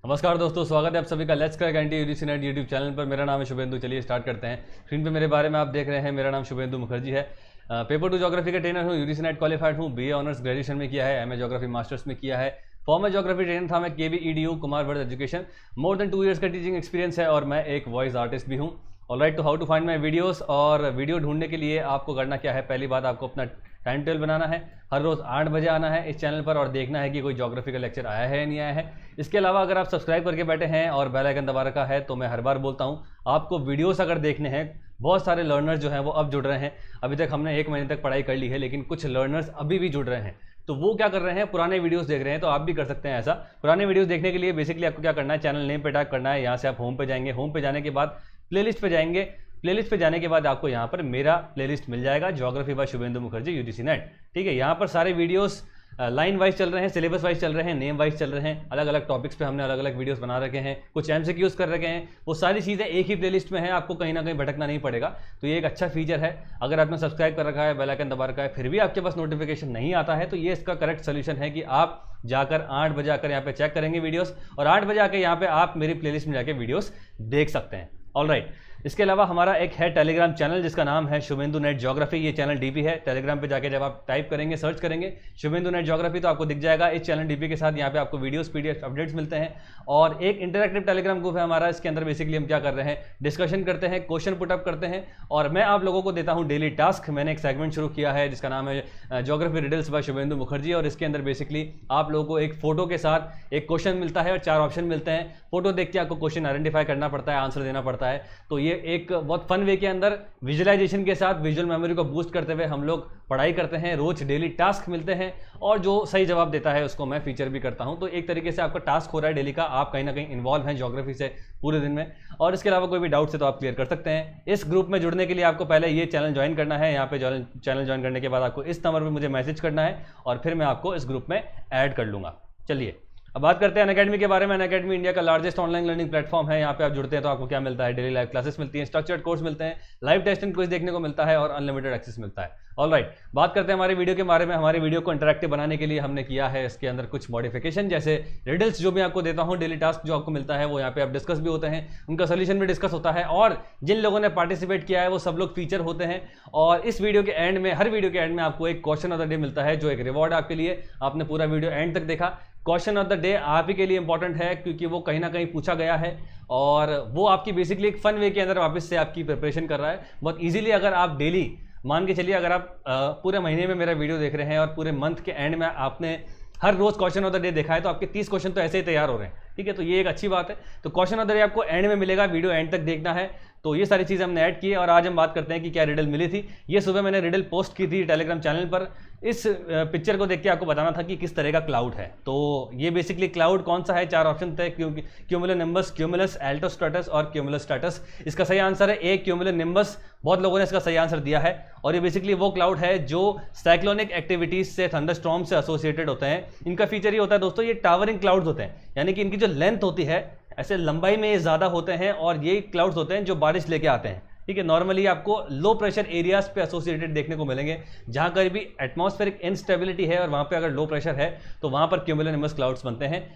नमस्कार दोस्तों, स्वागत है आप सभी का let's crack anti UGC net YouTube channel पर। मेरा नाम है शुभेंदु। चलिए स्टार्ट करते हैं। स्क्रीन पे मेरे बारे में आप देख रहे हैं। मेरा नाम शुभेंदु मुखर्जी है। पेपर 2 ज्योग्राफी का ट्रेनर हूँ। यूजीसी नेट क्वालिफाइड हूँ। बीए ऑनर्स ग्रेजुएशन में किया है। एमए ज्योग्राफी मास्टर्स में किया है। फॉर्मर ज्योग्राफी ट्रेनर था मैं KBEDU Kumar word education. More than 2 years का टीचिंग एक्सपीरियंस है और मैं एक वॉइस आर्टिस्ट भी हूँ। ऑलराइट, तो how to find my videos. और वीडियो ढूंढने के लिए आपको करना क्या है, पहली बात आपको अपना टाइम टेबल बनाना है। हर रोज़ 8 बजे आना है इस चैनल पर और देखना है कि कोई ज्योग्राफी का लेक्चर आया है या नहीं आया है। इसके अलावा अगर आप सब्सक्राइब करके बैठे हैं और बेल आइकन दबा रखा है तो मैं हर बार बोलता हूँ आपको वीडियोस अगर देखने हैं। बहुत सारे लर्नर्स जो हैं वो अब जुड़ रहे हैं। अभी तक हमने 1 महीने तक पढ़ाई कर ली है, लेकिन कुछ लर्नर्स अभी भी जुड़ रहे हैं। तो वो क्या कर रहे हैं, पुराने वीडियोस देख रहे हैं। तो आप भी कर सकते हैं ऐसा। पुराने वीडियोस देखने के लिए बेसिकली आपको क्या करना है, चैनल नेम पे टैप करना है। यहाँ से आप होम पे जाएंगे। होम पे जाने के बाद प्लेलिस्ट पे जाएंगे। प्लेलिस्ट पे जाने के बाद आपको यहाँ पर मेरा प्लेलिस्ट मिल जाएगा, geography by Shubhendu Mukherjee UGC NET. ठीक है, यहाँ पर सारे वीडियोस लाइन वाइज चल रहे हैं, सिलेबस वाइज चल रहे हैं, नेम वाइज चल रहे हैं। अलग अलग टॉपिक्स पे हमने अलग अलग वीडियोस बना रखे हैं। कुछ एमसीक्यूज कर रखे हैं। वो सारी चीज़ें एक ही प्लेलिस्ट में है, आपको कहीं ना कहीं भटकना नहीं पड़ेगा। तो ये एक अच्छा फीचर है। अगर आपने सब्सक्राइब कर रखा है, बेल आइकन दबा रखा है, फिर भी आपके पास नोटिफिकेशन नहीं आता है, तो ये इसका करेक्ट सोल्यूशन है कि आप जाकर 8 बजे आकर यहाँ पे चेक करेंगे वीडियोस और 8 बजे आकर यहाँ पे आप मेरी प्लेलिस्ट में जाके वीडियोस देख सकते हैं। ऑलराइट, इसके अलावा हमारा एक है टेलीग्राम चैनल जिसका नाम है शुभेंदु नेट ज्योग्राफी। ये चैनल डीपी है। टेलीग्राम पे जाके जब आप टाइप करेंगे, सर्च करेंगे शुभेंदु नेट ज्योग्राफी, तो आपको दिख जाएगा। इस चैनल डीपी के साथ यहाँ पे आपको वीडियोस पीडीएफ अपडेट्स मिलते हैं और एक इंटरैक्टिव टेलीग्राम ग्रुप है हमारा। इसके अंदर बेसिकली हम क्या कर रहे हैं, डिस्कशन करते हैं, क्वेश्चन पुटअप करते हैं और मैं आप लोगों को देता हूँ डेली टास्क। मैंने एक सेगमेंट शुरू किया है जिसका नाम है geography riddles by Shubhendu Mukherjee और इसके अंदर बेसिकली आप लोगों को एक फोटो के साथ एक क्वेश्चन मिलता है और 4 ऑप्शन मिलते हैं। फोटो देख के आपको क्वेश्चन आइडेंटिफाई करना पड़ता है, आंसर देना पड़ता है। तो ये एक बहुत फन वे के अंदर विजुअलाइजेशन के साथ विजुअल मेमोरी को बूस्ट करते हुए हम लोग पढ़ाई करते हैं। रोज डेली टास्क मिलते हैं और जो सही जवाब देता है उसको मैं फीचर भी करता हूं। तो एक तरीके से आपका टास्क हो रहा है डेली का। आप कहीं ना कहीं इन्वॉल्व हैं ज्योग्राफी से पूरे दिन में। और इसके अलावा कोई भी डाउट से तो आप क्लियर कर सकते हैं। इस ग्रुप में जुड़ने के लिए आपको पहले ये चैनल ज्वाइन करना है। यहाँ पे चैनल ज्वाइन करने के बाद आपको इस नंबर पर मुझे मैसेज करना है और फिर मैं आपको इस ग्रुप में ऐड कर लूँगा। चलिए अब बात करते हैं अनअकैडमी के बारे में। अनअकैडमी इंडिया का लार्जेस्ट ऑनलाइन लर्निंग प्लेटफॉर्म है। यहाँ पे आप जुड़ते हैं तो आपको क्या मिलता है, डेली लाइव क्लासेस मिलती हैं, स्ट्रक्चर्ड कोर्स मिलते हैं, लाइव टेस्ट एंड क्विज देखने को मिलता है और अनलिमिटेड एक्सेस मिलता है। ऑलराइट, बात करते हैं हमारे वीडियो के बारे में। हमारे वीडियो को इंटरैक्टिव बनाने के लिए हमने किया है इसके अंदर कुछ मॉडिफिकेशन, जैसे रिडल्स जो भी आपको देता हूँ, डेली टास्क जो आपको मिलता है वो यहाँ पे आप डिस्कस भी होते हैं, उनका सोल्यूशन भी डिस्कस होता है और जिन लोगों ने पार्टिसिपेट किया है वो सब लोग फीचर होते हैं। और इस वीडियो के एंड में, हर वीडियो के एंड में आपको एक क्वेश्चन ऑफ द डे मिलता है जो एक रिवॉर्ड आपके लिए। आपने पूरा वीडियो एंड तक देखा। क्वेश्चन ऑफ द डे आप ही के लिए इंपॉर्टेंट है क्योंकि वो कहीं ना कहीं पूछा गया है और वो आपकी बेसिकली एक फन वे के अंदर वापस से आपकी प्रिपरेशन कर रहा है बहुत इजीली। अगर आप डेली, मान के चलिए अगर आप पूरे महीने में मेरा वीडियो देख रहे हैं और पूरे मंथ के एंड में आपने हर रोज क्वेश्चन ऑफ द डे देखा है तो आपके 30 क्वेश्चन तो ऐसे ही तैयार हो रहे हैं। ठीक है, तो ये एक अच्छी बात है। तो क्वेश्चन ऑफ द डे आपको एंड में मिलेगा, वीडियो एंड तक देखना है। तो ये सारी चीज़ हमने ऐड की है और आज हम बात करते हैं कि क्या रिडल मिली थी। ये सुबह मैंने रिडल पोस्ट की थी टेलीग्राम चैनल पर। इस पिक्चर को देख के आपको बताना था कि किस तरह का क्लाउड है। तो ये बेसिकली क्लाउड कौन सा है, 4 ऑप्शन थे, क्योंकि क्यूमुलोनिम्बस, क्यूमुलस, एल्टोस्ट्रेटस और क्यूमुलस स्ट्रेटस। इसका सही आंसर है ए, क्यूमुलोनिम्बस। बहुत लोगों ने इसका सही आंसर दिया है और ये बेसिकली वो क्लाउड है जो साइक्लोनिक एक्टिविटीज से, थंडरस्टॉर्म से एसोसिएटेड होते हैं। इनका फीचर ये होता है दोस्तों, ये टावरिंग क्लाउड्स होते हैं, यानी कि इनकी जो लेंथ होती है ऐसे लंबाई में ये ज़्यादा होते हैं और ये क्लाउड्स होते हैं जो बारिश लेके आते हैं। ठीक है, नॉर्मली आपको लो प्रेशर एरियाज पे एसोसिएटेड देखने को मिलेंगे जहां कहीं भी एटमॉस्फेरिक इनस्टेबिलिटी है और वहां पे अगर लो प्रेशर है तो वहां पर क्यूमुलोनिम्बस क्लाउड्स बनते हैं।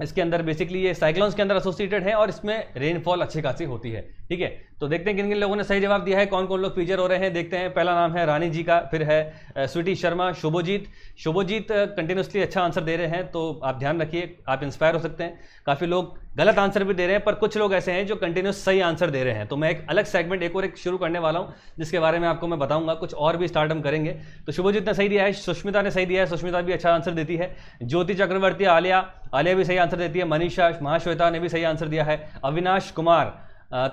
इसके अंदर बेसिकली ये साइक्लोन्स के अंदर एसोसिएटेड है और इसमें रेनफॉल अच्छी खासी होती है। ठीक है, तो देखते हैं किन किन लोगों ने सही जवाब दिया है, कौन कौन लोग फीचर हो रहे हैं। देखते हैं, पहला नाम है रानी जी का, फिर है स्वीटी शर्मा, शुभोजीत कंटिन्यूसली अच्छा आंसर दे रहे हैं। तो आप ध्यान रखिए, आप इंस्पायर हो सकते हैं। काफ़ी लोग गलत आंसर भी दे रहे हैं पर कुछ लोग ऐसे हैं जो कंटिन्यूस सही आंसर दे रहे हैं। तो मैं एक अलग सेगमेंट एक शुरू करने वाला हूँ जिसके बारे में आपको मैं बताऊंगा। कुछ और भी स्टार्ट हम करेंगे। तो शुभोजीत ने सही दिया है, सुष्मिता ने सही दिया है, सुष्मिता भी अच्छा आंसर देती है। ज्योति चक्रवर्ती, आलिया भी सही आंसर देती है। मनीषा, महाश्वेता ने भी सही आंसर दिया है। अविनाश कुमार,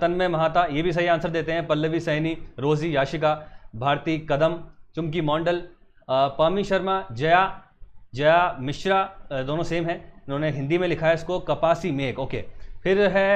तन्मय महाता ये भी सही आंसर देते हैं। पल्लवी सैनी, रोजी, याशिका, भारती कदम, चुमकी मॉन्डल, पामी शर्मा, जया मिश्रा, दोनों सेम है, इन्होंने हिंदी में लिखा है इसको। कपासी मेघ, ओके। फिर है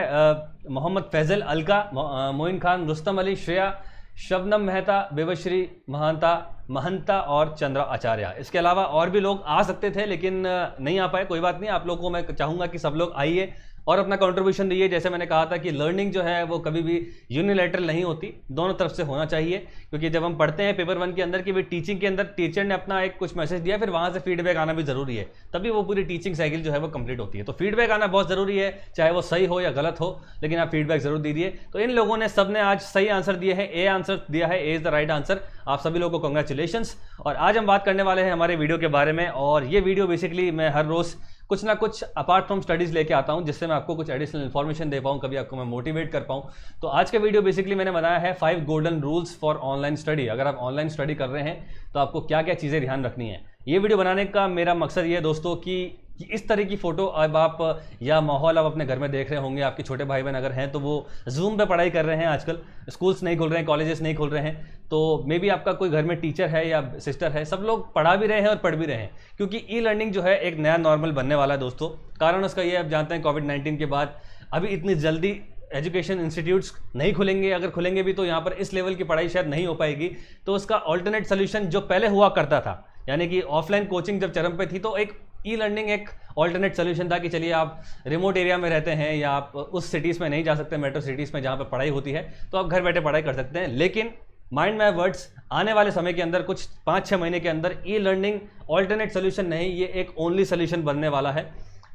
मोहम्मद फैजल, अलका, मोइन खान, रुस्तम अली, श्रेया, शबनम मेहता, बेबश्री महंता और चंद्रा आचार्य। इसके अलावा और भी लोग आ सकते थे लेकिन नहीं आ पाए, कोई बात नहीं। आप लोगों को मैं चाहूँगा कि सब लोग आइए, और अपना कंट्रीब्यूशन दीजिए। जैसे मैंने कहा था कि लर्निंग जो है वो कभी भी यूनिलैटरल नहीं होती, दोनों तरफ से होना चाहिए। क्योंकि जब हम पढ़ते हैं पेपर 1 के अंदर कि भाई टीचिंग के अंदर टीचर ने अपना एक कुछ मैसेज दिया, फिर वहाँ से फीडबैक आना भी जरूरी है, तभी वो पूरी टीचिंग साइकिल जो है वो कंप्लीट होती है। तो फीडबैक आना बहुत जरूरी है, चाहे वो सही हो या गलत हो, लेकिन आप फीडबैक जरूर दीजिए। तो इन लोगों ने सबने आज सही आंसर दिए हैं, ए आंसर दिया है, ए इज द राइट आंसर। आप सभी लोगों को कांग्रेचुलेशंस। और आज हम बात करने वाले हैं हमारे वीडियो के बारे में, और ये वीडियो बेसिकली मैं हर रोज कुछ ना कुछ अपार्ट फ्रॉम स्टडीज़ लेके आता हूं, जिससे मैं आपको कुछ एडिशनल इन्फॉर्मेशन दे पाऊं, कभी आपको मैं मोटिवेट कर पाऊं। तो आज का वीडियो बेसिकली मैंने बनाया है 5 golden rules for online study. अगर आप ऑनलाइन स्टडी कर रहे हैं तो आपको क्या क्या चीज़ें ध्यान रखनी है। ये वीडियो बनाने का मेरा मकसद ये है दोस्तों कि इस तरह की फोटो अब आप या माहौल आप अपने घर में देख रहे होंगे, आपके छोटे भाई बहन अगर हैं तो वो जूम पे पढ़ाई कर रहे हैं, आजकल स्कूल्स नहीं खुल रहे हैं, कॉलेजेस नहीं खुल रहे हैं, तो मे बी आपका कोई घर में टीचर है या सिस्टर है, सब लोग पढ़ा भी रहे हैं और पढ़ भी रहे हैं। क्योंकि ई लर्निंग जो है एक नया नॉर्मल बनने वाला है दोस्तों। कारण उसका ये आप जानते हैं, कोविड-19 के बाद अभी इतनी जल्दी एजुकेशन इंस्टीट्यूट्स नहीं खुलेंगे, अगर खुलेंगे भी तो यहाँ पर इस लेवल की पढ़ाई शायद नहीं हो पाएगी। तो उसका ऑल्टरनेट सोल्यूशन जो पहले हुआ करता था, यानी कि ऑफलाइन कोचिंग जब चरम पे थी, तो एक ई लर्निंग एक ऑल्टरनेट सोल्यूशन था कि चलिए आप रिमोट एरिया में रहते हैं या आप उस सिटीज़ में नहीं जा सकते, मेट्रो सिटीज़ में जहाँ पर पढ़ाई होती है, तो आप घर बैठे पढ़ाई कर सकते हैं। लेकिन माइंड माय वर्ड्स, आने वाले समय के अंदर कुछ 5-6 महीने के अंदर ई लर्निंग ऑल्टरनेट सोल्यूशन नहीं, ये एक ओनली सोल्यूशन बनने वाला है।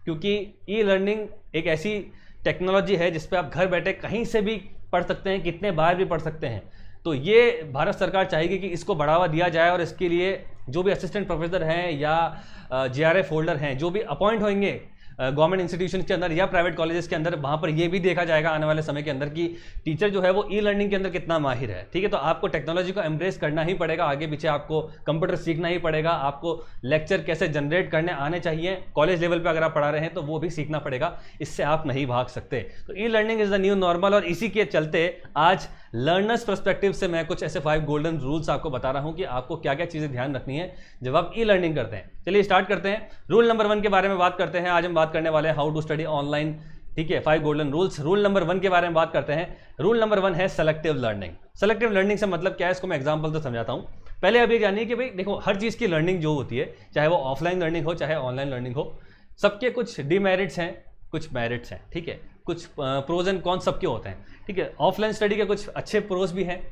क्योंकि ई लर्निंग एक ऐसी टेक्नोलॉजी है जिस पे आप घर बैठे कहीं से भी पढ़ सकते हैं, कितने बार भी पढ़ सकते हैं। तो ये भारत सरकार चाहेगी कि इसको बढ़ावा दिया जाए, और इसके लिए जो भी असिस्टेंट प्रोफेसर हैं या JRF होल्डर हैं, जो भी अपॉइंट होंगे गवर्नमेंट इंस्टीट्यूशन के अंदर या प्राइवेट कॉलेजेस के अंदर, वहाँ पर ये भी देखा जाएगा आने वाले समय के अंदर कि टीचर जो है वो ई लर्निंग के अंदर कितना माहिर है। ठीक है, तो आपको टेक्नोलॉजी को एम्ब्रेस करना ही पड़ेगा, आगे पीछे आपको कंप्यूटर सीखना ही पड़ेगा, आपको लेक्चर कैसे जनरेट करने आने चाहिए, कॉलेज लेवल पर अगर आप पढ़ा रहे हैं तो वो भी सीखना पड़ेगा, इससे आप नहीं भाग सकते। तो e learning is the new normal, और इसी के चलते आज लर्नर्स पर्सपेक्टिव से मैं कुछ ऐसे 5 गोल्डन रूल्स आपको बता रहा हूं कि आपको क्या क्या चीज़ें ध्यान रखनी है जब आप ई लर्निंग करते हैं। चलिए स्टार्ट करते हैं। रूल नंबर 1 के बारे में बात करते हैं। आज हम बात करने वाले हैं हाउ टू स्टडी ऑनलाइन। ठीक है, 5 गोल्डन रूल्स। रूल नंबर 1 के बारे में बात करते हैं। रूल नंबर 1 है सेलेक्टिव लर्निंग। सेलेक्टिव लर्निंग से मतलब क्या है, इसको मैं एग्जाम्पल से समझाता हूँ। पहले आप ये जानिए कि भाई देखो, हर चीज़ की लर्निंग जो होती है, चाहे वो ऑफलाइन लर्निंग हो चाहे ऑनलाइन लर्निंग हो, सबके कुछ डिमेरिट्स हैं, कुछ मेरिट्स हैं। ठीक है, कुछ प्रोज एंड कॉन्स सबके होते हैं। ठीक है, ऑफलाइन स्टडी के कुछ अच्छे प्रोज भी हैं,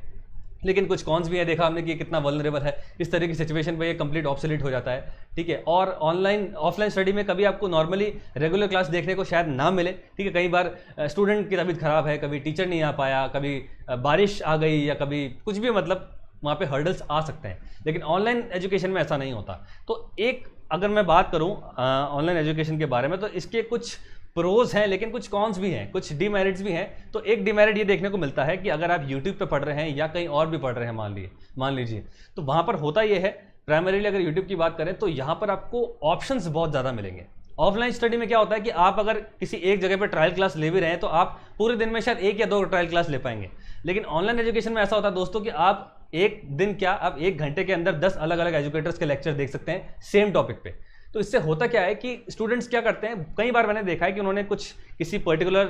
लेकिन कुछ कॉन्स भी है। देखा हमने कि कितना वल्नरेबल है, इस तरह की सिचुएशन पे ये कंप्लीट ऑब्सोलीट हो जाता है। ठीक है, और ऑफलाइन स्टडी में कभी आपको नॉर्मली रेगुलर क्लास देखने को शायद ना मिले। ठीक है, कई बार स्टूडेंट की तबीयत खराब है, कभी टीचर नहीं आ पाया, कभी बारिश आ गई, या कभी कुछ भी, मतलब वहाँ पे हर्डल्स आ सकते हैं। लेकिन ऑनलाइन एजुकेशन में ऐसा नहीं होता। तो एक अगर मैं बात करूँ ऑनलाइन एजुकेशन के बारे में, तो इसके कुछ प्रोज हैं लेकिन कुछ कॉन्स भी हैं, कुछ डिमेरिट्स भी हैं। तो एक डिमेरिट ये देखने को मिलता है कि अगर आप यूट्यूब पे पढ़ रहे हैं या कहीं और भी पढ़ रहे हैं, मान लीजिए, तो वहाँ पर होता ये है, प्राइमरीली अगर यूट्यूब की बात करें तो यहाँ पर आपको ऑप्शंस बहुत ज़्यादा मिलेंगे। ऑफलाइन स्टडी में क्या होता है कि आप अगर किसी एक जगह पर ट्रायल क्लास ले भी रहे हैं तो आप पूरे दिन में शायद 1 या 2 ट्रायल क्लास ले पाएंगे। लेकिन ऑनलाइन एजुकेशन में ऐसा होता है दोस्तों कि आप एक दिन क्या, आप 1 घंटे के अंदर 10 अलग अलग एजुकेटर्स के लेक्चर देख सकते हैं सेम टॉपिक पे। तो इससे होता क्या है कि स्टूडेंट्स क्या करते हैं, कई बार मैंने देखा है कि उन्होंने कुछ किसी पर्टिकुलर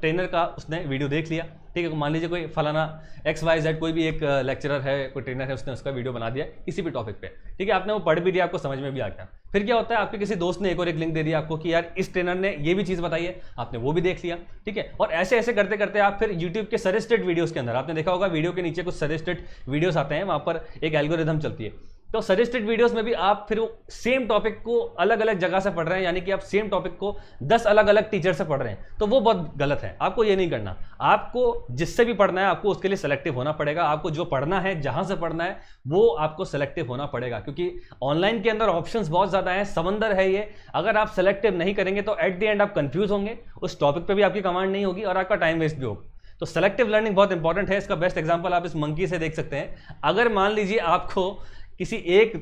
ट्रेनर का उसने वीडियो देख लिया। ठीक है, मान लीजिए कोई फलाना XYZ कोई भी एक लेक्चरर है, कोई ट्रेनर है, उसने उसका वीडियो बना दिया किसी भी टॉपिक पे। ठीक है, आपने वो पढ़ भी दिया, आपको समझ में भी आ गया। फिर क्या होता है, आपके किसी दोस्त ने एक और एक लिंक दे दिया आपको कि यार इस ट्रेनर ने ये भी चीज़ बताई है, आपने वो भी देख लिया। ठीक है, और ऐसे ऐसे करते करते आप फिर यूट्यूब के सजेस्टेड वीडियोज़ के अंदर, आपने देखा होगा वीडियो के नीचे कुछ सजेस्टेड वीडियोज़ आते हैं, वहाँ पर एक एल्गोरिथम चलती है। तो सजेस्टेड वीडियोस में भी आप फिर सेम टॉपिक को अलग अलग जगह से पढ़ रहे हैं, यानी कि आप सेम टॉपिक को 10 अलग अलग टीचर से पढ़ रहे हैं, तो वो बहुत गलत है। आपको ये नहीं करना। आपको जिससे भी पढ़ना है आपको उसके लिए सेलेक्टिव होना पड़ेगा। आपको जो पढ़ना है, जहां से पढ़ना है, वो आपको सेलेक्टिव होना पड़ेगा। क्योंकि ऑनलाइन के अंदर ऑप्शंस बहुत ज्यादा हैं, समंदर है ये। अगर आप सेलेक्टिव नहीं करेंगे तो एट द एंड आप कंफ्यूज होंगे, उस टॉपिक पर भी आपकी कमांड नहीं होगी और आपका टाइम वेस्ट भी होगा। तो सेलेक्टिव लर्निंग बहुत इंपॉर्टेंट है। इसका बेस्ट एग्जाम्पल आप इस मंकी से देख सकते हैं। अगर मान लीजिए आपको किसी एक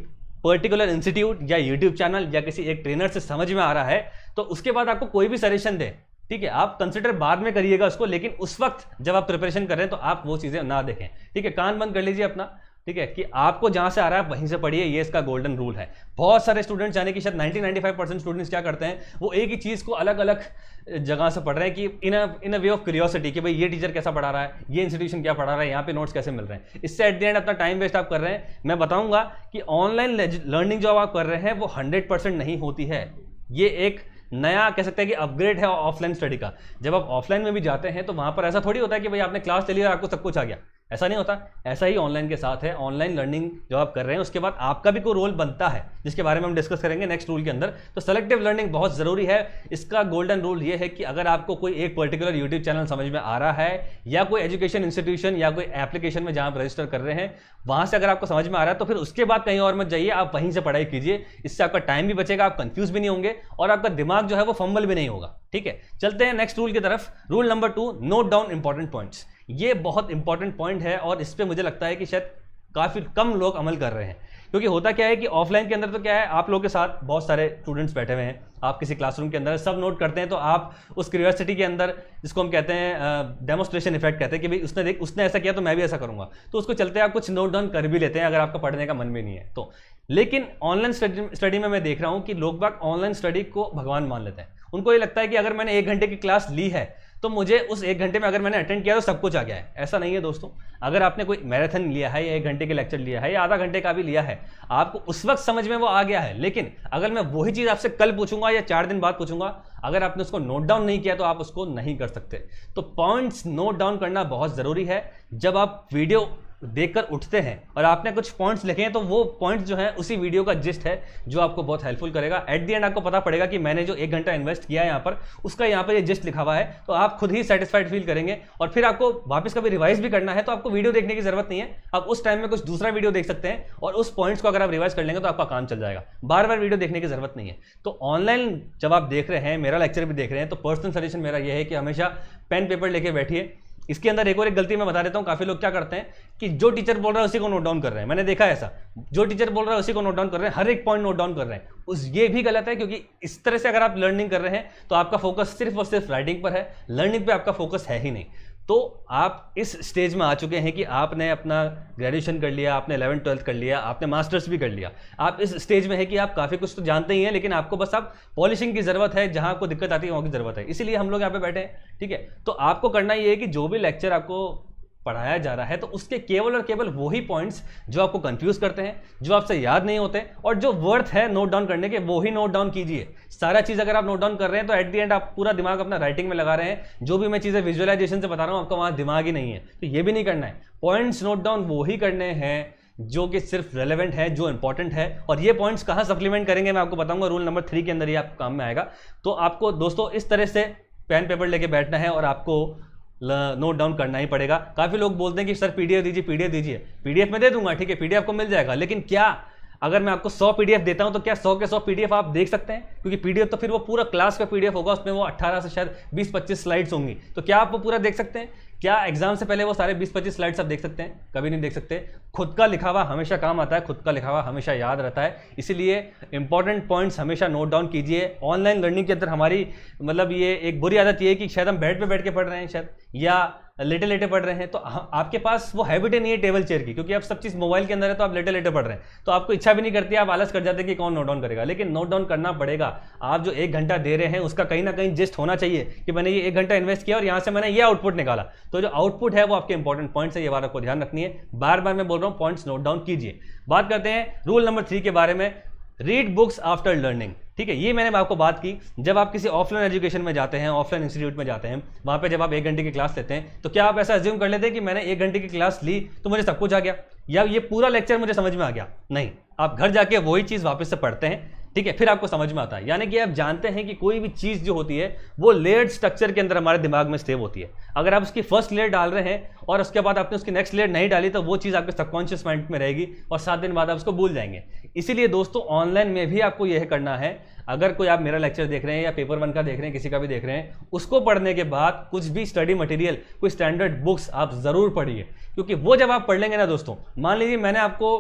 पर्टिकुलर इंस्टीट्यूट या यूट्यूब चैनल या किसी एक ट्रेनर से समझ में आ रहा है, तो उसके बाद आपको कोई भी सजेशन दे, ठीक है, आप कंसिडर बाद में करिएगा उसको, लेकिन उस वक्त जब आप प्रिपरेशन कर रहे हैं तो आप वो चीजें ना देखें। ठीक है, कान बंद कर लीजिए अपना। ठीक है, कि आपको जहां से आ रहा है वहीं से पढ़िए, ये इसका गोल्डन रूल है। बहुत सारे स्टूडेंट्स, यानी कि शायद 90-95% स्टूडेंट्स क्या करते हैं, वो एक ही चीज को अलग अलग जगह से पढ़ रहे हैं कि इन अ वे ऑफ क्यूरियोसिटी कि भाई ये टीचर कैसा पढ़ा रहा है, ये इंस्टीट्यूशन क्या पढ़ा रहा है, यहाँ पे नोट्स कैसे मिल रहे हैं। इससे एट द एंड अपना टाइम वेस्ट आप कर रहे हैं। मैं बताऊंगा कि ऑनलाइन लर्निंग जो आप कर रहे हैं वो 100% नहीं होती है। ये एक नया कह सकते हैं कि अपग्रेड है ऑफलाइन स्टडी का। जब आप ऑफलाइन में भी जाते हैं तो वहां पर ऐसा थोड़ी होता है कि भाई आपने क्लास ले लिया और आपको सब कुछ आ गया, ऐसा नहीं होता। ऐसा ही ऑनलाइन के साथ है। ऑनलाइन लर्निंग जो आप कर रहे हैं उसके बाद आपका भी कोई रोल बनता है, जिसके बारे में हम डिस्कस करेंगे नेक्स्ट रूल के अंदर। तो सेलेक्टिव लर्निंग बहुत जरूरी है। इसका गोल्डन रूल ये है कि अगर आपको कोई एक पर्टिकुलर यूट्यूब चैनल समझ में आ रहा है या कोई एजुकेशन इंस्टीट्यूशन या कोई एप्लीकेशन में जहां आप रजिस्टर कर रहे हैं वहां से अगर आपको समझ में आ रहा है तो फिर उसके बाद कहीं और मत जाइए, आप वहीं से पढ़ाई कीजिए। इससे आपका टाइम भी बचेगा, आप कंफ्यूज भी नहीं होंगे और आपका दिमाग जो है वो फंबल भी नहीं होगा। ठीक है, चलते हैं नेक्स्ट रूल की तरफ। Rule number 2, note down important points. ये बहुत इंपॉर्टेंट पॉइंट है और इस पे मुझे लगता है कि शायद काफी कम लोग अमल कर रहे हैं। क्योंकि होता क्या है कि ऑफलाइन के अंदर तो क्या है, आप लोगों के साथ बहुत सारे स्टूडेंट्स बैठे हुए हैं, आप किसी क्लासरूम के अंदर सब नोट करते हैं, तो आप उस क्यूरियोसिटी के अंदर, जिसको हम कहते हैं डेमोस्ट्रेशन इफेक्ट कहते हैं कि भाई उसने ऐसा किया तो मैं भी ऐसा करूंगा, तो उसको चलते आप कुछ नोट डाउन कर भी लेते हैं अगर आपका पढ़ने का मन भी नहीं है तो। लेकिन ऑनलाइन स्टडी में मैं देख रहा हूं कि लोग बाग ऑनलाइन स्टडी को भगवान मान लेते हैं। उनको ये लगता है कि अगर मैंने 1 घंटे की क्लास ली है तो मुझे उस 1 घंटे में अगर मैंने अटेंड किया तो सब कुछ आ गया है। ऐसा नहीं है दोस्तों। अगर आपने कोई मैराथन लिया है या 1 घंटे के लेक्चर लिया है या आधा घंटे का भी लिया है, आपको उस वक्त समझ में वो आ गया है। लेकिन अगर मैं वही चीज आपसे कल पूछूंगा या 4 दिन बाद पूछूंगा, अगर आपने उसको नोट डाउन नहीं किया तो आप उसको नहीं कर सकते। तो पॉइंट्स नोट डाउन करना बहुत जरूरी है। जब आप वीडियो देखकर उठते हैं और आपने कुछ पॉइंट्स लिखे हैं तो वो पॉइंट्स जो है उसी वीडियो का जिस्ट है जो आपको बहुत हेल्पफुल करेगा। एट द एंड आपको पता पड़ेगा कि मैंने जो 1 घंटा इन्वेस्ट किया है यहाँ पर, उसका यहाँ पर ये जिस्ट लिखा हुआ है, तो आप खुद ही सेटिस्फाइड फील करेंगे। और फिर आपको वापस कभी रिवाइज भी करना है तो आपको वीडियो देखने की जरूरत नहीं है, आप उस टाइम में कुछ दूसरा वीडियो देख सकते हैं और उस पॉइंट्स को अगर आप रिवाइज कर लेंगे तो आपका काम चल जाएगा। बार बार वीडियो देखने की जरूरत नहीं है। तो ऑनलाइन जब आप देख रहे हैं, मेरा लेक्चर भी देख रहे हैं, तो पर्सनल सजेशन मेरा यह है कि हमेशा पेन पेपर लेके बैठिए। इसके अंदर एक और एक गलती मैं बता देता हूं, काफी लोग क्या करते हैं कि जो टीचर बोल रहा है उसी को नोट डाउन कर रहे हैं। मैंने देखा है ऐसा, जो टीचर बोल रहा है उसी को नोट डाउन कर रहे हैं, हर एक पॉइंट नोट डाउन कर रहे हैं। ये भी गलत है, क्योंकि इस तरह से अगर आप लर्निंग कर रहे हैं तो आपका फोकस सिर्फ और सिर्फ राइटिंग पर है, लर्निंग पे आपका फोकस है ही नहीं। तो आप इस स्टेज में आ चुके हैं कि आपने अपना ग्रेजुएशन कर लिया, आपने 11th 12th कर लिया, आपने मास्टर्स भी कर लिया, आप इस स्टेज में है कि आप काफ़ी कुछ तो जानते ही हैं, लेकिन आपको बस आप पॉलिशिंग की ज़रूरत है। जहां आपको दिक्कत आती है वहाँ की ज़रूरत है, इसीलिए हम लोग यहाँ पे बैठे हैं। ठीक है, तो आपको करना ये है कि जो भी लेक्चर आपको पढ़ाया जा रहा है तो उसके केवल और केवल वही पॉइंट्स जो आपको कंफ्यूज करते हैं, जो आपसे याद नहीं होते और जो वर्थ है नोट डाउन करने के, वो ही नोट डाउन कीजिए। सारा चीज अगर आप नोट डाउन कर रहे हैं तो एट द एंड आप पूरा दिमाग अपना राइटिंग में लगा रहे हैं। जो भी मैं चीजें विजुअलाइजेशन से बता रहा हूं, आपका वहां दिमाग ही नहीं है, तो ये भी नहीं करना है। पॉइंट्स नोट डाउन वो ही करने हैं जो कि सिर्फ रेलेवेंट है, जो इंपॉर्टेंट है। और ये पॉइंट्स कहां सप्लीमेंट करेंगे मैं आपको बताऊंगा, रूल नंबर 3 के अंदर ये आपको काम में आएगा। तो आपको दोस्तों इस तरह से पेन पेपर लेके बैठना है और आपको नोट डाउन करना ही पड़ेगा। काफी लोग बोलते हैं कि सर पीडीएफ दीजिए, पीडीएफ दीजिए। पीडीएफ में दे दूंगा, ठीक है, पीडीएफ को मिल जाएगा, लेकिन क्या अगर मैं आपको 100 पीडीएफ देता हूं तो क्या 100 के 100 पीडीएफ आप देख सकते हैं? क्योंकि पीडीएफ तो फिर वो पूरा क्लास का पीडीएफ होगा, उसमें वो 18 से शायद 20-25 स्लाइड्स होंगी, तो क्या आप वो पूरा देख सकते हैं? क्या एग्जाम से पहले वो सारे 20-25 स्लाइड्स आप देख सकते हैं? कभी नहीं देख सकते। खुद का लिखा हुआ हमेशा काम आता है, खुद का लिखा हुआ हमेशा याद रहता है, इसीलिए इंपॉर्टेंट पॉइंट्स हमेशा नोट डाउन कीजिए। ऑनलाइन लर्निंग के अंदर हमारी मतलब ये एक बुरी आदत ये है कि शायद हम बेड पे बैठ के पढ़ रहे हैं शायद, या लेटे लेटे पढ़ रहे हैं, तो आपके पास वो हैबिट ही नहीं है टेबल चेयर की, क्योंकि आप सब चीज़ मोबाइल के अंदर है तो आप लेटे लेटे पढ़ रहे हैं, तो आपको इच्छा भी नहीं करती, आप आलस कर जाते हैं कि कौन नोट डाउन करेगा। लेकिन नोट डाउन करना पड़ेगा। आप जो 1 घंटा दे रहे हैं उसका कहीं ना कहीं जिस्ट होना चाहिए कि मैंने ये 1 घंटा इन्वेस्ट किया और यहाँ से मैंने ये आउटपुट निकाला। तो जो आउटपुट है वो आपके इंपॉर्टेंट पॉइंट्स है, ये बात आपको ध्यान रखनी है। बार बार मैं बोल रहा हूँ पॉइंट्स नोट डाउन कीजिए। बात करते हैं रूल नंबर 3 के बारे में, रीड बुक्स आफ्टर लर्निंग। ठीक है, ये मैंने आपको बात की, जब आप किसी ऑफलाइन एजुकेशन में जाते हैं, ऑफलाइन इंस्टीट्यूट में जाते हैं, वहां पे जब आप 1 घंटे की क्लास लेते हैं तो क्या आप ऐसा अज्यूम कर लेते हैं कि मैंने 1 घंटे की क्लास ली तो मुझे सब कुछ आ गया या ये पूरा लेक्चर मुझे समझ में आ गया? नहीं, आप घर जाके वही चीज वापस से पढ़ते हैं, ठीक है, फिर आपको समझ में आता है। यानी कि आप जानते हैं कि कोई भी चीज जो होती है वो लेयर्ड स्ट्रक्चर के अंदर हमारे दिमाग में सेव होती है। अगर आप उसकी फर्स्ट लेयर डाल रहे हैं और उसके बाद आपने उसकी नेक्स्ट लेयर नहीं डाली तो वो चीज आपके सबकॉन्शियस माइंड में रहेगी और 7 दिन बाद आप उसको भूल जाएंगे। इसीलिए दोस्तों ऑनलाइन में भी आपको यह करना है। अगर कोई आप मेरा लेक्चर देख रहे हैं या पेपर 1 का देख रहे हैं, किसी का भी देख रहे हैं, उसको पढ़ने के बाद कुछ भी स्टडी मटेरियल, कोई स्टैंडर्ड बुक्स आप जरूर पढ़िए, क्योंकि वो जब आप पढ़ लेंगे ना दोस्तों, मान लीजिए मैंने आपको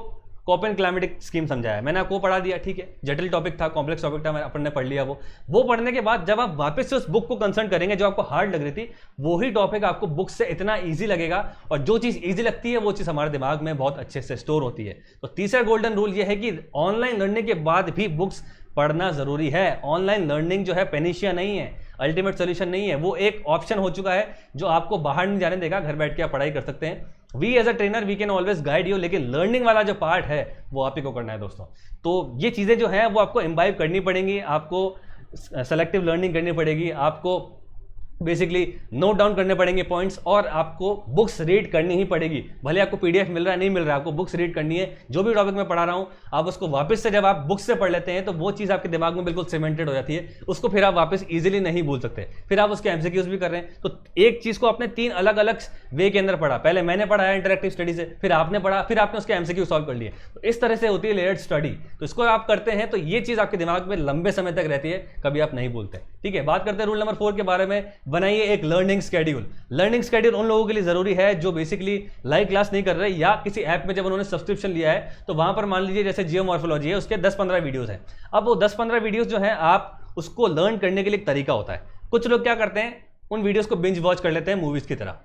कोपेन क्लाइमेटिक स्कीम समझाया, मैंने आपको पढ़ा दिया, ठीक है, जटिल टॉपिक था, कॉम्प्लेक्स टॉपिक था, अपन ने पढ़ लिया। वो पढ़ने के बाद जब आप वापस से उस बुक को कंसल्ट करेंगे जो आपको हार्ड लग रही थी, वही टॉपिक आपको बुक से इतना इजी लगेगा, और जो चीज इजी लगती है वो चीज हमारे दिमाग में बहुत अच्छे से स्टोर होती है। तो तीसरा गोल्डन रूल ये है कि ऑनलाइन लर्निंग के बाद भी बुक्स पढ़ना जरूरी है। ऑनलाइन लर्निंग जो है पेनिशिया नहीं है, अल्टीमेट सोल्यूशन नहीं है, वो एक ऑप्शन हो चुका है जो आपको बाहर नहीं जाने देगा, घर बैठ के आप पढ़ाई कर सकते हैं। We as a trainer we can always guide you, लेकिन लर्निंग वाला जो पार्ट है वो आप ही को करना है दोस्तों। तो ये चीजें जो है वो आपको इम्बाइब करनी पड़ेंगी, आपको सेलेक्टिव लर्निंग करनी पड़ेगी, आपको बेसिकली नोट डाउन करने पड़ेंगे पॉइंट्स, और आपको बुक्स रीड करनी ही पड़ेगी। भले आपको पीडीएफ मिल रहा है नहीं मिल रहा है, आपको बुक्स रीड करनी है। जो भी टॉपिक मैं पढ़ा रहा हूँ आप उसको वापस से जब आप बुक्स से पढ़ लेते हैं तो वो चीज़ आपके दिमाग में बिल्कुल सीमेंटेड हो जाती है, उसको फिर आप वापस इजीली नहीं भूल सकते। फिर आप उसके एमसीक्यूज भी कर रहे हैं, तो एक चीज़ को आपने 3 अलग अलग वे के अंदर पढ़ा। पहले मैंने पढ़ा है इंटरेक्टिव स्टडी से, फिर आपने पढ़ा, फिर आपने उसके एमसीक्यू सॉल्व कर लिए। तो इस तरह से होती है लेयर्ड स्टडी। तो इसको आप करते हैं तो ये चीज़ आपके दिमाग में लंबे समय तक रहती है, कभी आप नहीं भूलते। ठीक है, बात करते हैं रूल नंबर 4 के बारे में। बनाइए एक लर्निंग स्केड्यूल। लर्निंग स्केड्यूल उन लोगों के लिए जरूरी है जो बेसिकली लाइव क्लास नहीं कर रहे, या किसी ऐप में जब उन्होंने सब्सक्रिप्शन लिया है तो वहां पर मान लीजिए जैसे जियोमॉर्फोलॉजी है, उसके 10-15 वीडियोस हैं। अब वो 10-15 वीडियोस जो हैं आप उसको लर्न करने के लिए एक तरीका होता है। कुछ लोग क्या करते हैं, उन वीडियोस को बिंज वॉच कर लेते हैं, मूवीज की तरह,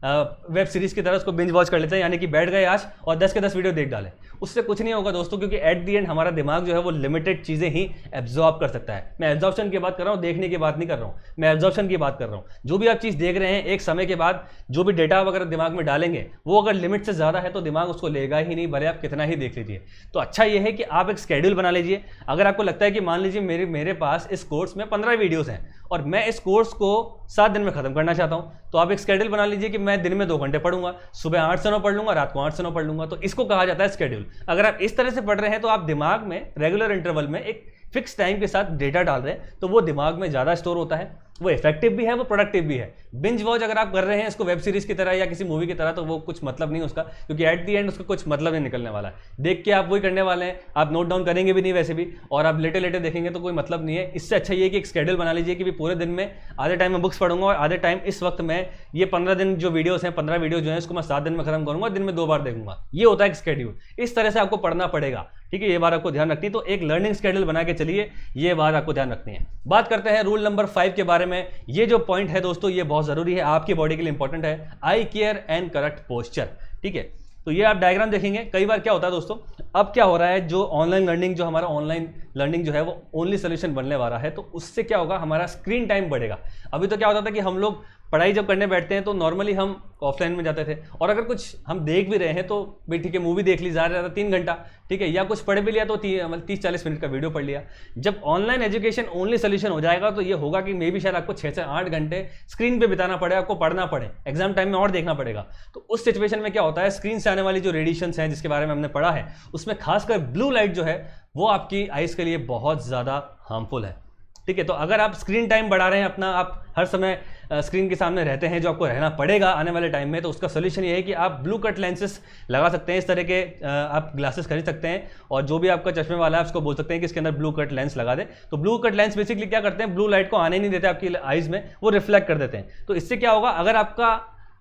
वेब सीरीज की तरह उसको बिंज वॉच कर लेते हैं, यानी कि बैठ गए आज और 10 के 10 वीडियो देख डालें। उससे कुछ नहीं होगा दोस्तों, क्योंकि एट दी एंड हमारा दिमाग जो है वो लिमिटेड चीज़ें ही एब्जॉर्ब कर सकता है। मैं एब्जॉर्प्शन की बात कर रहा हूँ, देखने की बात नहीं कर रहा हूँ, मैं एब्जॉर्प्शन की बात कर रहा हूँ। जो भी आप चीज़ देख रहे हैं एक समय के बाद जो भी डेटा वगैरह दिमाग में डालेंगे वो अगर लिमिट से ज़्यादा है तो दिमाग उसको लेगा ही नहीं, भले आप कितना ही देख लीजिए। तो अच्छा ये है कि आप एक स्केड्यूल बना लीजिए। अगर आपको लगता है कि मान लीजिए मेरे पास इस कोर्स में 15 वीडियोज़ हैं और मैं इस कोर्स को 7 दिन में खत्म करना चाहता हूं, तो आप एक स्केड्यूल बना लीजिए कि मैं दिन में 2 घंटे पढ़ूंगा, सुबह 8 से 9 पढ़ लूंगा, रात को 8 से 9 पढ़ लूंगा। तो इसको कहा जाता है स्केड्यूल। अगर आप इस तरह से पढ़ रहे हैं तो आप दिमाग में रेगुलर इंटरवल में एक फिक्स टाइम के साथ डेटा डाल रहे हैं, तो वो दिमाग में ज़्यादा स्टोर होता है, वो इफेक्टिव भी है, वो प्रोडक्टिव भी है। बिंज वॉच अगर आप कर रहे हैं इसको वेब सीरीज की तरह या किसी मूवी की तरह, तो वो कुछ मतलब नहीं उसका, क्योंकि एट दी एंड उसका कुछ मतलब नहीं निकलने वाला है। देख के आप वही करने वाले हैं, आप नोट डाउन करेंगे भी नहीं वैसे भी, और आप लेटे लेटे देखेंगे तो कोई मतलब नहीं है। इससे अच्छा ये कि एक स्केड्यूल बना लीजिए कि पूरे दिन में आधे टाइम में बुक्स पढ़ूंगा और आधे टाइम इस वक्त मैं ये 15 दिन जो वीडियोस हैं, 15 वीडियो जो है इसको मैं 7 दिन में खत्म करूंगा, दिन में 2 बार देखूंगा। ये होता है एक स्केड्यूल। इस तरह से आपको पढ़ना पड़ेगा। ठीक है, ये बात आपको ध्यान रखनी है। तो एक लर्निंग स्केड्यूल बना के चलिए, ये बात आपको ध्यान रखनी है। बात करते हैं रूल नंबर 5 के बारे में। ये जो पॉइंट है दोस्तों ये बहुत जरूरी है, आपकी बॉडी के लिए इंपॉर्टेंट है। आई केयर एंड करेक्ट पोस्चर। ठीक है, तो ये आप डायग्राम देखेंगे। कई बार क्या होता है दोस्तों, अब क्या हो रहा है, जो ऑनलाइन लर्निंग, जो हमारा ऑनलाइन लर्निंग जो है वो ओनली सोल्यूशन बनने वाला है, तो उससे क्या होगा, हमारा स्क्रीन टाइम बढ़ेगा। अभी तो क्या होता था कि हम लोग पढ़ाई जब करने बैठते हैं तो नॉर्मली हम ऑफलाइन में जाते थे, और अगर कुछ हम देख भी रहे हैं तो भाई ठीक है, मूवी देख ली ज़्यादा 3 घंटा, ठीक है, या कुछ पढ़ भी लिया तो 30-40 मिनट का वीडियो पढ़ लिया। जब ऑनलाइन एजुकेशन ओनली सोल्यूशन हो जाएगा तो ये होगा कि मे बी शायद आपको 6 से 8 घंटे स्क्रीन पे बिताना पड़े, आपको पढ़ना पड़े, एग्जाम टाइम में और देखना पड़ेगा। तो उस सिचुएशन में क्या होता है, स्क्रीन से आने वाली जो रेडिएशंस हैं जिसके बारे में हमने पढ़ा है, उसमें खासकर ब्लू लाइट जो है वो आपकी आइज के लिए बहुत ज़्यादा हार्मफुल है। ठीक है, तो अगर आप स्क्रीन टाइम बढ़ा रहे हैं अपना, आप हर समय स्क्रीन के सामने रहते हैं, जो आपको रहना पड़ेगा आने वाले टाइम में, तो उसका सोल्यूशन ये है कि आप ब्लू कट लेंसेस लगा सकते हैं। इस तरह के आप ग्लासेस खरीद सकते हैं, और जो भी आपका चश्मे वाला है उसको बोल सकते हैं कि इसके अंदर ब्लू कट लेंस लगा दे। तो ब्लू कट लेंस बेसिकली क्या करते हैं, ब्लू लाइट को आने नहीं देते आपकी आइज में, वो रिफ्लेक्ट कर देते हैं। तो इससे क्या होगा, अगर आपका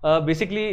बेसिकली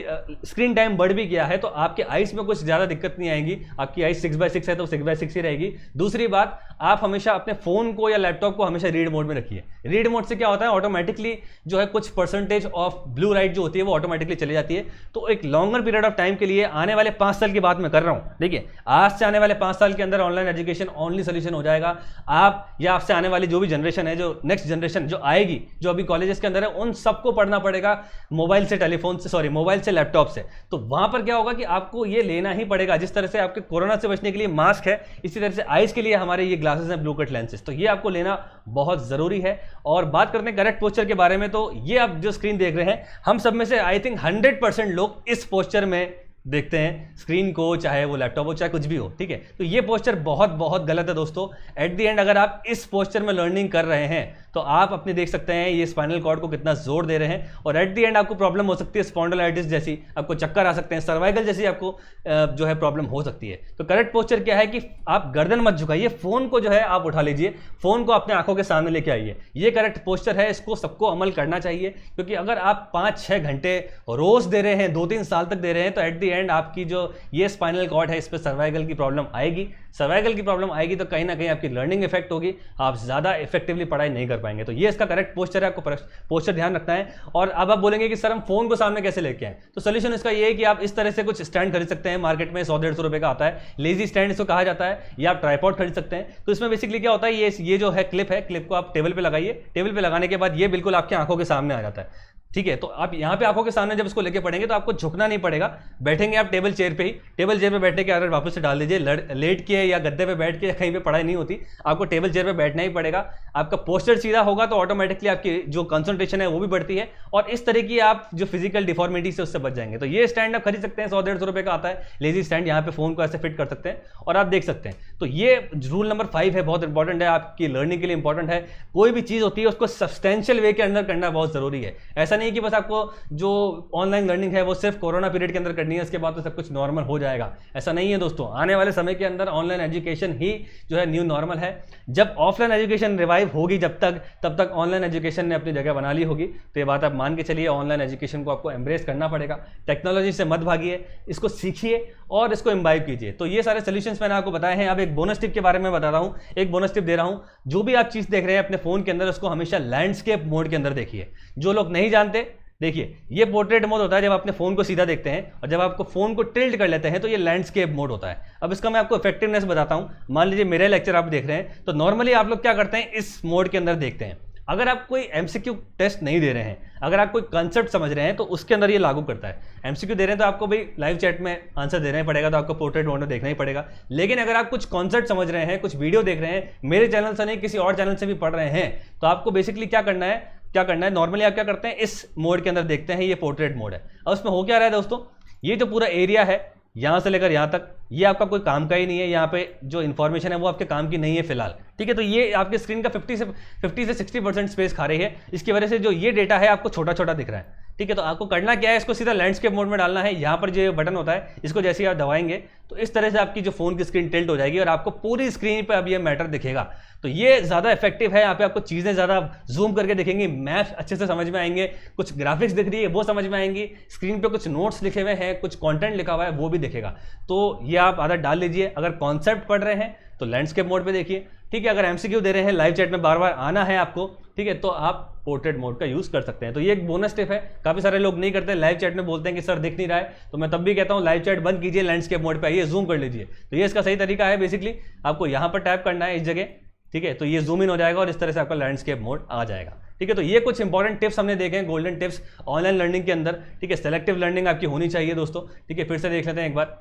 स्क्रीन टाइम बढ़ भी गया है तो आपके आइस में कुछ ज़्यादा दिक्कत नहीं आएगी। आपकी आइस 6/6 है तो 6/6 ही रहेगी। दूसरी बात, आप हमेशा अपने फ़ोन को या लैपटॉप को हमेशा रीड मोड में रखिए। रीड मोड से क्या होता है, ऑटोमेटिकली जो है कुछ परसेंटेज ऑफ ब्लू लाइट जो होती है वो ऑटोमेटिकली चली जाती है। तो एक लॉन्गर पीरियड ऑफ टाइम के लिए, आने वाले 5 साल की बात मैं कर रहा हूँ, देखिए आज से आने वाले 5 साल के अंदर ऑनलाइन एजुकेशन ओनली सोल्यूशन हो जाएगा। आप या आपसे आने वाली जो भी जनरेशन है, जो नेक्स्ट जनरेशन जो आएगी, जो अभी कॉलेजेस के अंदर है, उन सबको पढ़ना पड़ेगा मोबाइल से, टेलीफोन से, सॉरी मोबाइल से, लैपटॉप से। तो वहां पर क्या होगा कि आपको ये लेना ही पड़ेगा। जिस तरह से आपके कोरोना से बचने के लिए मास्क है, इसी तरह से आइज के लिए हमारे ये ग्लासेस हैं ब्लू कट लेंसेज, तो ये आपको लेना बहुत जरूरी है। और बात करते हैं करेक्ट पोस्चर के बारे में, तो ये आप जो स्क्रीन देख रहे हैं, हम सब में से आई थिंक 100% लोग इस पोस्चर में देखते हैं स्क्रीन को, चाहे वो लैपटॉप हो चाहे कुछ भी हो। ठीक है, तो ये पोस्चर बहुत बहुत गलत है दोस्तों। एट द एंड अगर आप इस पोस्चर में लर्निंग कर रहे हैं तो आप अपने देख सकते हैं ये स्पाइनल कॉर्ड को कितना जोर दे रहे हैं, और एट द एंड आपको प्रॉब्लम हो सकती है स्पॉन्डिलाइटिस जैसी, आपको चक्कर आ सकते हैं, सर्वाइकल जैसी आपको जो है प्रॉब्लम हो सकती है। तो करेक्ट पोस्चर क्या है कि आप गर्दन मत झुकाइए, फोन को जो है आप उठा लीजिए, फोन को अपने आंखों के सामने लेके आइए। ये करेक्ट पोस्चर है, इसको सबको अमल करना चाहिए, क्योंकि अगर आप 5-6 घंटे रोज दे रहे हैं, 2-3 साल तक दे रहे हैं, तो एट द एंड आपकी जो ये स्पाइनल कॉर्ड है इस पर सर्वाइकल की प्रॉब्लम आएगी। सर्वाइकल की प्रॉब्लम आएगी तो कहीं ना कहीं आपकी लर्निंग इफेक्ट होगी, आप ज़्यादा इफेक्टिवली पढ़ाई नहीं कर पाएंगे। तो ये इसका करेक्ट पोस्चर है, आपको पोस्चर ध्यान रखना है। और अब आप बोलेंगे कि सर हम फोन को सामने कैसे लेके आए, तो सोल्यूशन इसका ये है कि आप इस तरह से कुछ स्टैंड खरीद सकते हैं, मार्केट में 100-150 रुपए का आता है, लेजी स्टैंड इसको कहा जाता है, या आप ट्राइपॉड खरीद सकते हैं। तो इसमें बेसिकली क्या होता है, ये जो है क्लिप है, क्लिप को आप टेबल पे लगाइए, टेबल पे लगाने के बाद ये बिल्कुल आपकी आंखों के सामने आ जाता है। ठीक है। तो आप यहाँ पे आंखों के सामने जब इसको लेके पढ़ेंगे तो आपको झुकना नहीं पड़ेगा, बैठेंगे आप टेबल चेयर पे ही, टेबल चेयर पे बैठने के आदत वापस से डाल दीजिए। लेट के या गद्दे पे बैठ के या कहीं पे पढ़ाई नहीं होती, आपको टेबल चेयर पे बैठना ही पड़ेगा। आपका पोस्चर सीधा होगा तो ऑटोमेटिकली आपकी जो कंसंट्रेशन है वो भी बढ़ती है, और इस तरह की आप जो फिजिकल डिफॉर्मिटी से उससे बच जाएंगे। तो ये स्टैंड आप खरीद सकते हैं, 100-150 रुपए का आता है लेजी स्टैंड। यहाँ पे फोन को ऐसे फिट कर सकते हैं और आप देख सकते हैं। तो ये रूल नंबर 5 है, बहुत इंपॉर्टेंट है, आपकी लर्निंग के लिए इंपॉर्टेंट है। कोई भी चीज होती है उसको सब्सटेंशियल वे के अंदर करना बहुत जरूरी है। ऐसा नहीं कि बस आपको जो ऑनलाइन लर्निंग है वो सिर्फ कोरोना पीरियड के अंदर करनी है, उसके बाद तो सब कुछ नॉर्मल हो जाएगा, ऐसा नहीं है दोस्तों। आने वाले समय के अंदर ऑनलाइन एजुकेशन ही जो है न्यू नॉर्मल है। जब ऑफलाइन एजुकेशन रिवाइव होगी तब तक ऑनलाइन एजुकेशन ने अपनी जगह बना ली होगी। तो ये बात आप मान के चलिए, ऑनलाइन एजुकेशन को आपको एम्ब्रेस करना पड़ेगा। टेक्नोलॉजी से मत भागिए, इसको सीखिए और इसको इम्बाइब कीजिए। तो ये सारे सोल्यूशंस मैंने आपको बताए हैं। अब एक बोनस टिप के बारे में बता रहा हूँ, एक बोनस टिप दे रहा हूँ। जो भी आप चीज़ देख रहे हैं अपने फोन के अंदर, उसको हमेशा लैंडस्केप मोड के अंदर देखिए। जो लोग नहीं जानते, देखिए ये पोर्ट्रेट मोड होता है जब अपने फोन को सीधा देखते हैं, और जब आपको फोन को टिल्ट कर लेते हैं तो ये लैंडस्केप मोड होता है। अब इसका मैं आपको इफेक्टिवनेस बताता हूं। मान लीजिए मेरा लेक्चर आप देख रहे हैं, तो नॉर्मली आप लोग क्या करते हैं, इस मोड के अंदर देखते हैं। अगर आप कोई एमसीक्यू टेस्ट नहीं दे रहे हैं, अगर आप कोई कंसेप्ट समझ रहे हैं, तो उसके अंदर ये लागू करता है। एमसीक्यू दे रहे हैं तो आपको भाई लाइव चैट में आंसर देना ही पड़ेगा, तो आपको पोर्ट्रेट मोड में देखना ही पड़ेगा। लेकिन अगर आप कुछ कॉन्सेप्ट समझ रहे हैं, कुछ वीडियो देख रहे हैं, मेरे चैनल से नहीं किसी और चैनल से भी पढ़ रहे हैं, तो आपको बेसिकली क्या करना है, नॉर्मली आप क्या करते हैं, इस मोड के अंदर देखते हैं। ये पोर्ट्रेट मोड है। अब उसमें हो क्या रहा है दोस्तों, ये जो पूरा एरिया है यहां से लेकर यहां तक, ये आपका कोई काम का ही नहीं है। यहाँ पे जो इन्फॉर्मेशन है वो आपके काम की नहीं है फिलहाल, ठीक है। तो ये आपके स्क्रीन का 50 से 60% स्पेस खा रही है। इसकी वजह से जो ये डेटा है आपको छोटा छोटा दिख रहा है, ठीक है। तो आपको करना क्या है, इसको सीधा लैंडस्केप मोड में डालना है। यहाँ पर जो बटन होता है, इसको जैसे ही आप दबाएंगे तो इस तरह से आपकी जो फोन की स्क्रीन टिल्ट हो जाएगी और आपको पूरी स्क्रीन पर अब ये मैटर दिखेगा। तो ये ज़्यादा इफेक्टिव है। यहाँ पे आपको चीज़ें ज़्यादा जूम करके दिखेंगी, मैप्स अच्छे से समझ में आएंगे, कुछ ग्राफिक्स दिख रही है वो समझ में आएंगी, स्क्रीन पे कुछ नोट्स लिखे हुए हैं, कुछ कंटेंट लिखा हुआ है वो भी दिखेगा। तो ये आप आदत डाल लीजिए। अगर कॉन्सेप्ट पढ़ रहे हैं तो लैंडस्केप मोड पे देखिए, ठीक है। अगर एमसीक्यू दे रहे हैं, लाइव चैट में बार बार आना है आपको, ठीक है, तो आप पोर्ट्रेट मोड का यूज कर सकते हैं। तो ये एक बोनस टिप है। काफी सारे लोग नहीं करते, लाइव चैट में बोलते हैं कि सर दिख नहीं रहा है, तो मैं तब भी कहता हूं लाइव चैट बंद कीजिए, लैंडस्केप मोड पे आइए, जूम कर लीजिए। तो ये इसका सही तरीका है। बेसिकली आपको यहां पर टैप करना है इस जगह, ठीक है, तो ये जूम इन हो जाएगा और इस तरह से आपका लैंडस्केप मोड आ जाएगा, ठीक है। तो ये कुछ इंपॉर्टेंट टिप्स हमने देखे हैं, गोल्डन टिप्स ऑनलाइन लर्निंग के अंदर, ठीक है। सेलेक्टिव लर्निंग आपकी होनी चाहिए दोस्तों, ठीक है। फिर से देख लेते हैं एक बार,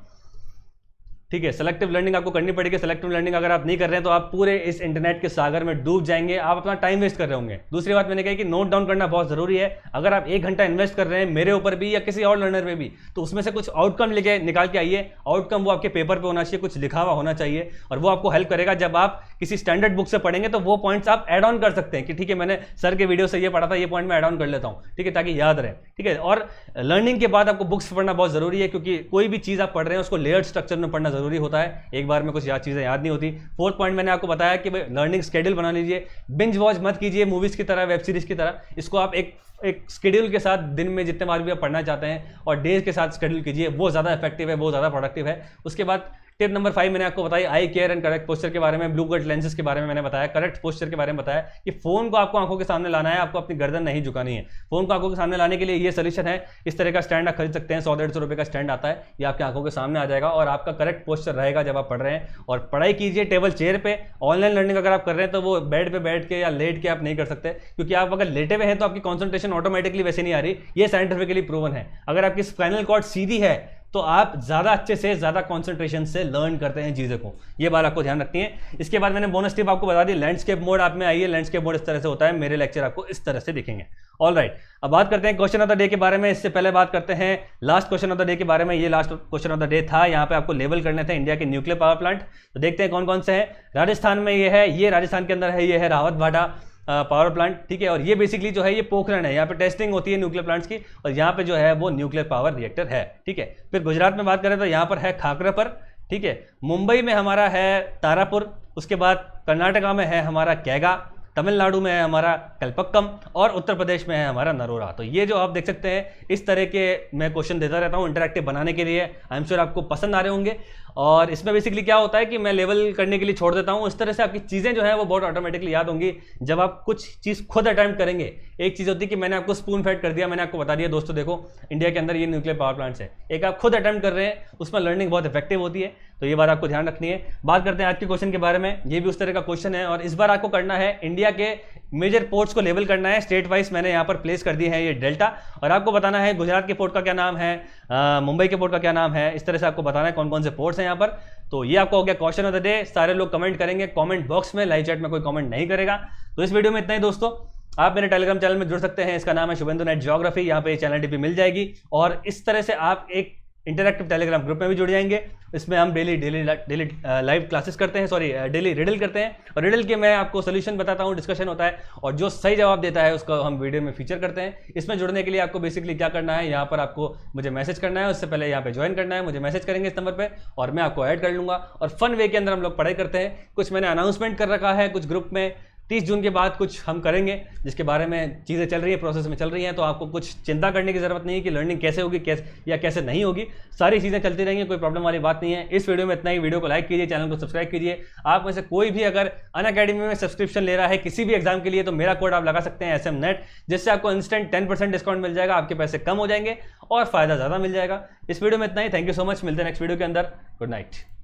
ठीक है। सेलेक्टिव लर्निंग आपको करनी पड़ेगी। सेलेक्टिव लर्निंग अगर आप नहीं कर रहे हैं तो आप पूरे इस इंटरनेट के सागर में डूब जाएंगे, आप अपना टाइम वेस्ट कर रहे होंगे। दूसरी बात मैंने कही कि नोट डाउन करना बहुत जरूरी है। अगर आप 1 घंटा इन्वेस्ट कर रहे हैं मेरे ऊपर भी या किसी और लर्नर पे भी, तो उसमें से कुछ आउटकम लेके निकाल के आइए। आउटकम वो आपके पेपर पे होना चाहिए, कुछ लिखा हुआ होना चाहिए, और वो आपको हेल्प करेगा। जब आप किसी स्टैंडर्ड बुक से पढ़ेंगे तो वो पॉइंट्स आप एड ऑन कर सकते हैं कि ठीक है मैंने सर के वीडियो से ये पढ़ा था, ये पॉइंट मैं एड ऑन कर लेता हूँ, ठीक है, ताकि याद रहे, ठीक है। और लर्निंग के बाद आपको बुक्स पढ़ना बहुत जरूरी है, क्योंकि कोई भी चीज आप पढ़ रहे हैं उसको लेयर्ड स्ट्रक्चर में पढ़ना जरूरी होता है। एक बार में कुछ चीजें याद नहीं होती। 4th पॉइंट मैंने आपको बताया कि लर्निंग शेड्यूल बना लीजिए। बिंज वॉच मत कीजिए मूवीज की तरह, वेब सीरीज की तरह। इसको आप एक शेड्यूल के साथ दिन में जितने बार भी आप पढ़ना चाहते हैं और डेज के साथ शेड्यूल कीजिए, वो ज़्यादा इफेक्टिव है, वो ज़्यादा प्रोडक्टिव है। उसके बाद टिप नंबर 5 मैंने आपको बताई आई केयर एंड करेक्ट पोस्चर के बारे में, ब्लू कट लेंसेज के बारे में मैंने बताया, करेक्ट पोस्चर के बारे में बताया कि फोन को आपको आंखों के सामने लाना है, आपको अपनी गर्दन नहीं झुकानी है। फोन को आंखों के सामने लाने के लिए ये सोल्यूशन है। इस तरह का स्टैंड आप खरीद सकते हैं, 100-150 रुपए का स्टैंड आता है, ये आपकी आंखों के सामने आ जाएगा और आपका करेक्ट पोस्चर रहेगा जब आप पढ़ रहे हैं। और पढ़ाई कीजिए टेबल चेयर पे। ऑनलाइन लर्निंग अगर आप कर रहे हैं तो वो बेड पे बैठ के या लेट के आप नहीं कर सकते, क्योंकि आप अगर लेटे हुए हैं तो आपकी कॉन्सेंट्रेशन ऑटोमेटिकली वैसे नहीं आ रही। ये साइंटिफिकली प्रूवन है। अगर आपकी स्पाइनल कॉर्ड सीधी है तो आप ज्यादा अच्छे से, ज्यादा कंसंट्रेशन से लर्न करते हैं चीज़ों को। ये बात आपको ध्यान रखनी है। इसके बाद मैंने बोनस टिप आपको बता दी, लैंडस्केप मोड आप में आइए। लैंडस्केप मोड इस तरह से होता है, मेरे लेक्चर आपको इस तरह से दिखेंगे। ऑल राइट, अब बात करते हैं क्वेश्चन ऑफ द डे के बारे में। इससे पहले बात करते हैं last question of the day के बारे में। ये last question of the day था, यहाँ पे आपको लेवल करने थे इंडिया के न्यूक्लियर पावर प्लांट। तो देखते हैं कौन कौन से हैं। राजस्थान में ये है, ये राजस्थान के अंदर है, ये है रावत भाटा पावर प्लांट, ठीक है। और ये बेसिकली जो है ये पोखरण है, यहाँ पे टेस्टिंग होती है न्यूक्लियर प्लांट्स की, और यहाँ पे जो है वो न्यूक्लियर पावर रिएक्टर है, ठीक है। फिर गुजरात में बात करें तो यहाँ पर है खाकरापर, ठीक है। मुंबई में हमारा है तारापुर, उसके बाद कर्नाटका में है हमारा कैगा, तमिलनाडु में है हमारा कल्पक्कम, और उत्तर प्रदेश में है हमारा नरोरा। तो ये जो आप देख सकते हैं, इस तरह के मैं क्वेश्चन देता रहता हूँ इंटरैक्टिव बनाने के लिए। आई एम श्योर आपको पसंद आ रहे होंगे। और इसमें बेसिकली क्या होता है कि मैं लेवल करने के लिए छोड़ देता हूँ, इस तरह से आपकी चीज़ें जो है वो बहुत ऑटोमेटिकली याद होंगी जब आप कुछ चीज़ खुद अटेम्प्ट करेंगे। एक चीज़ होती है कि मैंने आपको स्पून फेड कर दिया, मैंने आपको बता दिया दोस्तों देखो इंडिया के अंदर ये न्यूक्लियर पावर प्लांट्स है। एक आप खुद अटेम्प्ट कर रहे हैं, उसमें लर्निंग बहुत इफेक्टिव होती है। तो ये बात आपको ध्यान रखनी है। बात करते हैं आज के क्वेश्चन के बारे में। ये भी उस तरह का क्वेश्चन है और इस बार आपको करना है इंडिया के मेजर पोर्ट्स को लेबल करना है। स्टेट वाइज मैंने यहाँ पर प्लेस कर दिए हैं ये डेल्टा, और आपको बताना है गुजरात के पोर्ट का क्या नाम है, मुंबई के पोर्ट का क्या नाम है। इस तरह से आपको बताना है कौन कौन से पोर्ट्स हैं यहाँ पर। तो ये आपको हो गया क्वेश्चन ऑफ द डे। सारे लोग कमेंट करेंगे कमेंट बॉक्स में, लाइव चैट में कोई कमेंट नहीं करेगा। तो इस वीडियो में इतना ही दोस्तों। आप मेरे टेलीग्राम चैनल में जुड़ सकते हैं, इसका नाम है शुभेंदु नेट ज्योग्राफी। यहाँ पे चैनल टीपी मिल जाएगी और इस तरह से आप एक इंटरैक्टिव टेलीग्राम ग्रुप में भी जुड़ जाएंगे। इसमें हम डेली लाइव क्लासेस करते हैं, सॉरी डेली रिडल करते हैं, और रिडल के मैं आपको सोल्यूशन बताता हूँ, डिस्कशन होता है, और जो सही जवाब देता है उसको हम वीडियो में फीचर करते हैं। इसमें जुड़ने के लिए आपको बेसिकली क्या करना है, यहाँ पर आपको मुझे मैसेज करना है, उससे पहले यहाँ पे ज्वाइन करना है, मुझे मैसेज करेंगे इस नंबर पर और मैं आपको ऐड कर लूँगा। और फन वे के अंदर हम लोग पढ़ाई करते हैं। कुछ मैंने अनाउंसमेंट कर रखा है, कुछ ग्रुप में 30 जून के बाद कुछ हम करेंगे जिसके बारे में चीज़ें चल रही है, प्रोसेस में चल रही हैं। तो आपको कुछ चिंता करने की जरूरत नहीं है कि लर्निंग कैसे होगी कैसे नहीं होगी। सारी चीज़ें चलती रहेंगी, कोई प्रॉब्लम वाली बात नहीं है। इस वीडियो में इतना ही। वीडियो को लाइक कीजिए, चैनल को सब्सक्राइब कीजिए। आप में से कोई भी अगर अनअकैडमी में सब्सक्रिप्शन ले रहा है किसी भी एग्जाम के लिए, तो मेरा कोड आप लगा सकते हैं SMNET, जिससे आपको इंस्टेंट 10% डिस्काउंट मिल जाएगा। आपके पैसे कम हो जाएंगे और फायदा ज़्यादा मिल जाएगा। इस वीडियो में इतना ही। Thank you so much. मिलते हैं नेक्स्ट वीडियो के अंदर। Good night.